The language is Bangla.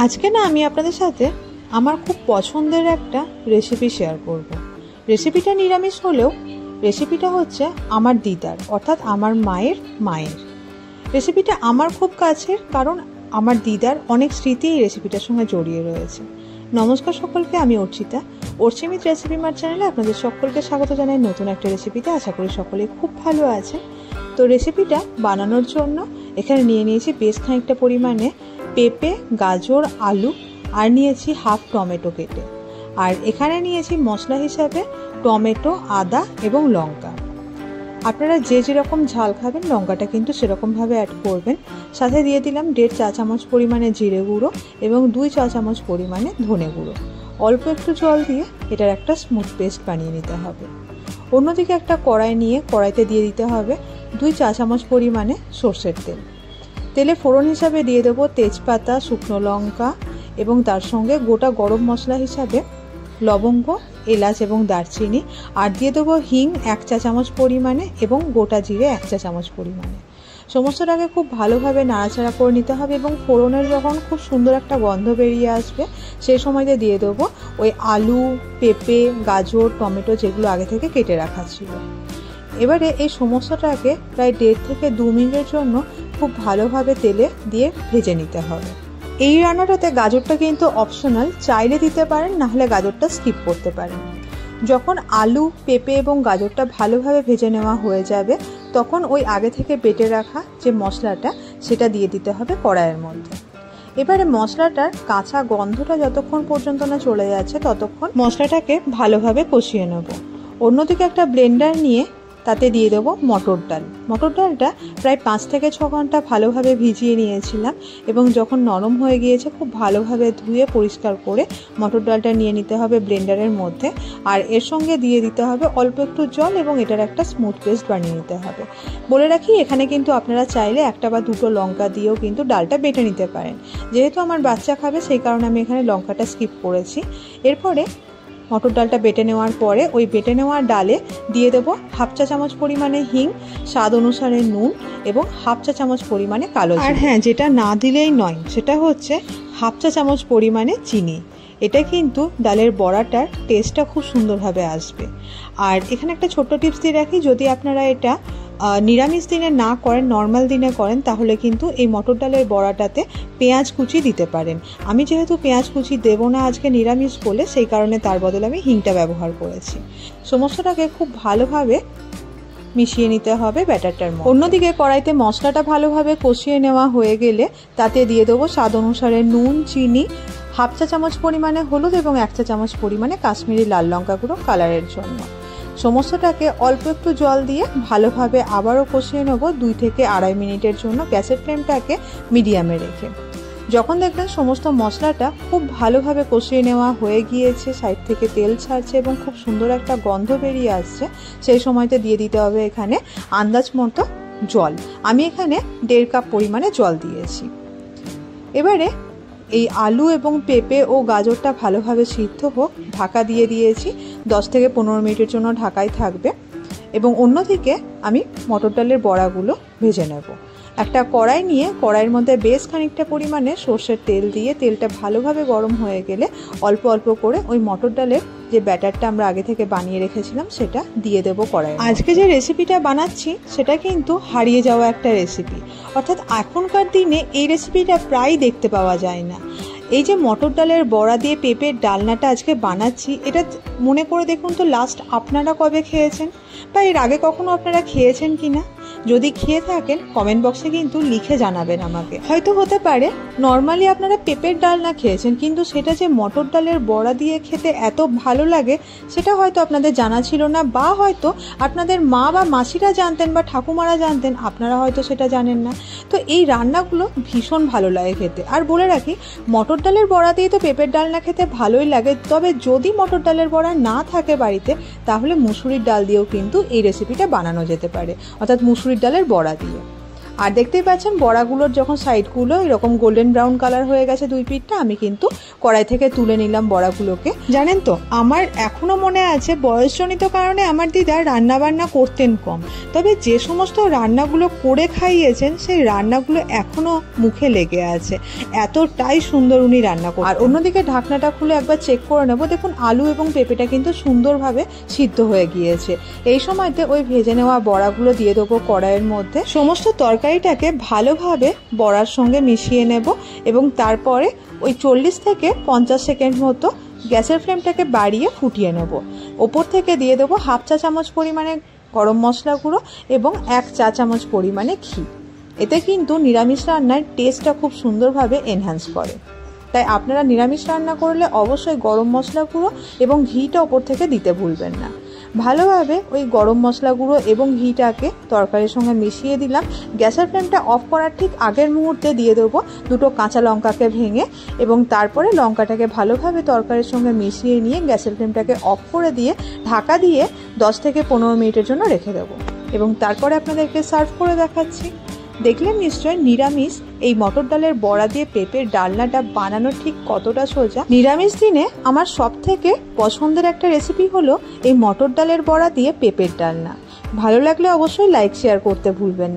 আজকে না আমি আপনাদের সাথে আমার খুব পছন্দের একটা রেসিপি শেয়ার করব। রেসিপিটা নিরামিষ হলেও রেসিপিটা হচ্ছে আমার দিদার অর্থাৎ আমার মায়ের রেসিপিটা আমার খুব কাছের, কারণ আমার দিদার অনেক স্মৃতি এই রেসিপিটার সঙ্গে জড়িয়ে রয়েছে। নমস্কার সকলকে, আমি অর্চিতা। অর্চিমিত রেসিপি মার চ্যানেলে আপনাদের সকলকে স্বাগত জানাই নতুন একটা রেসিপিতে। আশা করি সকলেই খুব ভালো আছে। তো রেসিপিটা বানানোর জন্য এখানে নিয়ে নিয়েছি বেশ খানিকটা পরিমাণে পেঁপে, গাজর, আলু আর নিয়েছি হাফ টমেটো কেটে। আর এখানে নিয়েছি মশলা হিসাবে টমেটো, আদা এবং লঙ্কা। আপনারা যে যেরকম ঝাল খাবেন লঙ্কাটা কিন্তু সেরকমভাবে অ্যাড করবেন। সাথে দিয়ে দিলাম 1.5 চা চামচ পরিমাণে জিরে গুঁড়ো এবং 2 চা চামচ পরিমাণে ধনে গুঁড়ো। অল্প একটু জল দিয়ে এটার একটা স্মুথ পেস্ট বানিয়ে নিতে হবে। অন্যদিকে একটা কড়াই নিয়ে কড়াইতে দিয়ে দিতে হবে 2 চা চামচ পরিমাণে সর্ষের তেল। তেলে ফোড়ন হিসাবে দিয়ে দেবো তেজপাতা, শুকনো লঙ্কা এবং তার সঙ্গে গোটা গরম মশলা হিসাবে লবঙ্গ, এলাচ এবং দারচিনি। আর দিয়ে দেবো হিং 1 চা চামচ পরিমাণে এবং গোটা জিরে 1 চা চামচ পরিমাণে। সমস্তটাকে খুব ভালোভাবে নাড়াচাড়া করে নিতে হবে এবং ফোড়নের যখন খুব সুন্দর একটা গন্ধ বেরিয়ে আসবে সেই সময়তে দিয়ে দেবো ওই আলু, পেঁপে, গাজর, টমেটো যেগুলো আগে থেকে কেটে রাখা ছিল। এবারে এই সমস্তটাকে প্রায় 1.5 থেকে 2 মিনিটের জন্য খুব ভালোভাবে তেলে দিয়ে ভেজে নিতে হবে। এই রান্নাটাতে গাজরটা কিন্তু অপশনাল, চাইলে দিতে পারেন, না হলে গাজরটা স্কিপ করতে পারেন। যখন আলু, পেঁপে এবং গাজরটা ভালোভাবে ভেজে নেওয়া হয়ে যাবে তখন ওই আগে থেকে বেটে রাখা যে মশলাটা সেটা দিয়ে দিতে হবে কড়াইয়ের মধ্যে। এবারে মশলাটার কাঁচা গন্ধটা যতক্ষণ পর্যন্ত না চলে যাচ্ছে ততক্ষণ মশলাটাকে ভালোভাবে কষিয়ে নেব। অন্যদিকে একটা ব্লেন্ডার নিয়ে তাতে দিয়ে দেবো মটর ডাল। মটর ডালটা প্রায় 5 থেকে 6 ঘন্টা ভালোভাবে ভিজিয়ে নিয়েছিলাম এবং যখন নরম হয়ে গিয়েছে খুব ভালোভাবে ধুয়ে পরিষ্কার করে মটর ডালটা নিয়ে নিতে হবে ব্লেন্ডারের মধ্যে। আর এর সঙ্গে দিয়ে দিতে হবে অল্প একটু জল এবং এটার একটা স্মুথ পেস্ট বানিয়ে নিতে হবে। বলে রাখি, এখানে কিন্তু আপনারা চাইলে 1 বা 2 লঙ্কা দিয়েও কিন্তু ডালটা বেটে নিতে পারেন। যেহেতু আমার বাচ্চা খাবে সেই কারণে আমি এখানে লঙ্কাটা স্কিপ করেছি। এরপরে মটর ডালটা বেটে নেওয়ার পরে ওই বেটে নেওয়ার ডালে দিয়ে দেবো 1/2 চা চামচ পরিমাণে হিং, স্বাদ অনুসারে নুন এবং 1/2 চা চামচ পরিমাণে কালো জিরে। আর হ্যাঁ, যেটা না দিলেই নয় সেটা হচ্ছে 1/2 চা চামচ পরিমাণে চিনি। এটা কিন্তু ডালের বড়াটার টেস্টটা খুব সুন্দরভাবে আসবে। আর এখানে একটা ছোট্ট টিপস দিয়ে রাখি, যদি আপনারা এটা নিরামিষ দিনে না করেন, নর্মাল দিনে করেন, তাহলে কিন্তু এই মটর ডালের বড়াটাতে পেঁয়াজ কুচি দিতে পারেন। আমি যেহেতু পেঁয়াজ কুচি দেবো না আজকে নিরামিষ বলে, সেই কারণে তার বদলে আমি হিংটা ব্যবহার করেছি। সমস্তটাকে খুব ভালোভাবে মিশিয়ে নিতে হবে ব্যাটারটার মধ্যে। অন্যদিকে কড়াইতে মশলাটা ভালোভাবে কষিয়ে নেওয়া হয়ে গেলে তাতে দিয়ে দেবো স্বাদ অনুসারে নুন, চিনি, 1/2 চা চামচ পরিমাণে হলুদ এবং 1 চা চামচ পরিমাণে কাশ্মীরি লাল লঙ্কা গুঁড়ো কালারের জন্য। সমস্তটাকে অল্প একটু জল দিয়ে ভালোভাবে আবারও কষিয়ে নেব 2 থেকে 2.5 মিনিটের জন্য, গ্যাসের ফ্লেমটাকে মিডিয়ামে রেখে। যখন দেখবেন সমস্ত মশলাটা খুব ভালোভাবে কষিয়ে নেওয়া হয়ে গিয়েছে, সাইড থেকে তেল ছাড়ছে এবং খুব সুন্দর একটা গন্ধ বেরিয়ে আসছে, সেই সময়তে দিয়ে দিতে হবে এখানে আন্দাজ মতো জল। আমি এখানে 1.5 কাপ পরিমাণে জল দিয়েছি। এবারে এই আলু এবং পেঁপে ও গাজরটা ভালোভাবে সিদ্ধ হোক, ঢাকা দিয়ে দিয়েছি। 10 থেকে 15 মিনিটের জন্য ঢাকাই থাকবে এবং অন্যদিকে আমি মটর ডালের বড়াগুলো ভেজে নেব। একটা কড়াই নিয়ে কড়াইয়ের মধ্যে বেশ খানিকটা পরিমাণে সর্ষের তেল দিয়ে তেলটা ভালোভাবে গরম হয়ে গেলে অল্প অল্প করে ওই মটর ডালের যে ব্যাটারটা আমরা আগে থেকে বানিয়ে রেখেছিলাম সেটা দিয়ে দেবো কড়াই। আজকে যে রেসিপিটা বানাচ্ছি সেটা কিন্তু হারিয়ে যাওয়া একটা রেসিপি, অর্থাৎ এখনকার দিনে এই রেসিপিটা প্রায় দেখতে পাওয়া যায় না। এই যে মটর ডালের বড়া দিয়ে পেঁপের ডালনাটা আজকে বানাচ্ছি, এটা মনে করে দেখুন তো লাস্ট আপনারা কবে খেয়েছেন বা এর আগে কখনো আপনারা খেয়েছেন কিনা। যদি খেয়ে থাকেন কমেন্ট বক্সে কিন্তু লিখে জানাবেন আমাকে। হয়তো হতে পারে নর্মালি আপনারা পেঁপের ডালনা খেয়েছেন, কিন্তু সেটা যে মটর ডালের বড়া দিয়ে খেতে এত ভালো লাগে সেটা হয়তো আপনাদের জানা ছিল না, বা হয়তো আপনাদের মা বা মাসিরা জানতেন বা ঠাকুমারা জানতেন, আপনারা হয়তো সেটা জানেন না। তো এই রান্নাগুলো ভীষণ ভালো লাগে খেতে। আর বলে রাখি, মটর ডালের বড়া দিয়ে তো পেঁপের ডালনা খেতে ভালোই লাগে, তবে যদি মটর ডালের বড়া না থাকে বাড়িতে তাহলে মুসুরির ডাল দিয়েও কিন্তু এই রেসিপিটা বানানো যেতে পারে, অর্থাৎ মুসুরির ডালের বড়া দিয়ে। আর দেখতেই পাচ্ছেন বড়াগুলোর যখন সাইডগুলো এরকম গোল্ডেন ব্রাউন কালার হয়ে গেছে দুই পিঠটা, আমি কিন্তু কড়াই থেকে তুলে নিলাম বড়াগুলোকে। জানেন তো, আমার এখনো মনে আছে বয়সজনিত কারণে আমার দিদা রান্না বান্না করতেন কম, তবে যে সমস্ত রান্নাগুলো করে খাইয়েছেন সেই রান্নাগুলো এখনো মুখে লেগে আছে, এতটাই সুন্দর উনি রান্না করেন। আর অন্যদিকে ঢাকনাটা খুলে একবার চেক করে নেবো। দেখুন আলু এবং পেঁপেটা কিন্তু সুন্দরভাবে সিদ্ধ হয়ে গিয়েছে। এই সময়তে ওই ভেজে নেওয়া বড়াগুলো দিয়ে দেবো কড়াইয়ের মধ্যে। সমস্ত তরকারিটাকে ভালোভাবে বড়ার সঙ্গে মিশিয়ে নেব এবং তারপরে ওই 40 থেকে 50 সেকেন্ড মতো গ্যাসের ফ্লেমটাকে বাড়িয়ে ফুটিয়ে নেব। ওপর থেকে দিয়ে দেবো 1/2 চা চামচ পরিমাণে গরম মশলা গুঁড়ো এবং 1 চা চামচ পরিমাণে ঘি। এতে কিন্তু নিরামিষ রান্নার টেস্টটা খুব সুন্দরভাবে এনহ্যান্স করে। তাই আপনারা নিরামিষ রান্না করলে অবশ্যই গরম মশলা গুঁড়ো এবং ঘিটা ওপর থেকে দিতে ভুলবেন না। ভালোভাবে ওই গরম মশলা গুঁড়ো এবং ঘিটাকে তরকারির সঙ্গে মিশিয়ে দিলাম। গ্যাসের ফ্লেমটা অফ করার ঠিক আগের মুহূর্তে দিয়ে দেবো 2 কাঁচা লঙ্কাকে ভেঙে এবং তারপরে লঙ্কাটাকে ভালোভাবে তরকারির সঙ্গে মিশিয়ে নিয়ে গ্যাসের ফ্লেমটাকে অফ করে দিয়ে ঢাকা দিয়ে 10 থেকে 15 মিনিটের জন্য রেখে দেবো এবং তারপরে আপনাদেরকে সার্ভ করে দেখাচ্ছি। দেখলেন নিশ্চয় নিরামিষ এই মটর ডালের বড়া দিয়ে পেঁপের ডালনাটা বানানো ঠিক কতটা সোজা। নিরামিষ দিনে আমার সব থেকে পছন্দের একটা রেসিপি হলো এই মটর ডালের বড়া দিয়ে পেঁপের ডালনা। ভালো লাগলে অবশ্যই লাইক শেয়ার করতে ভুলবেন না।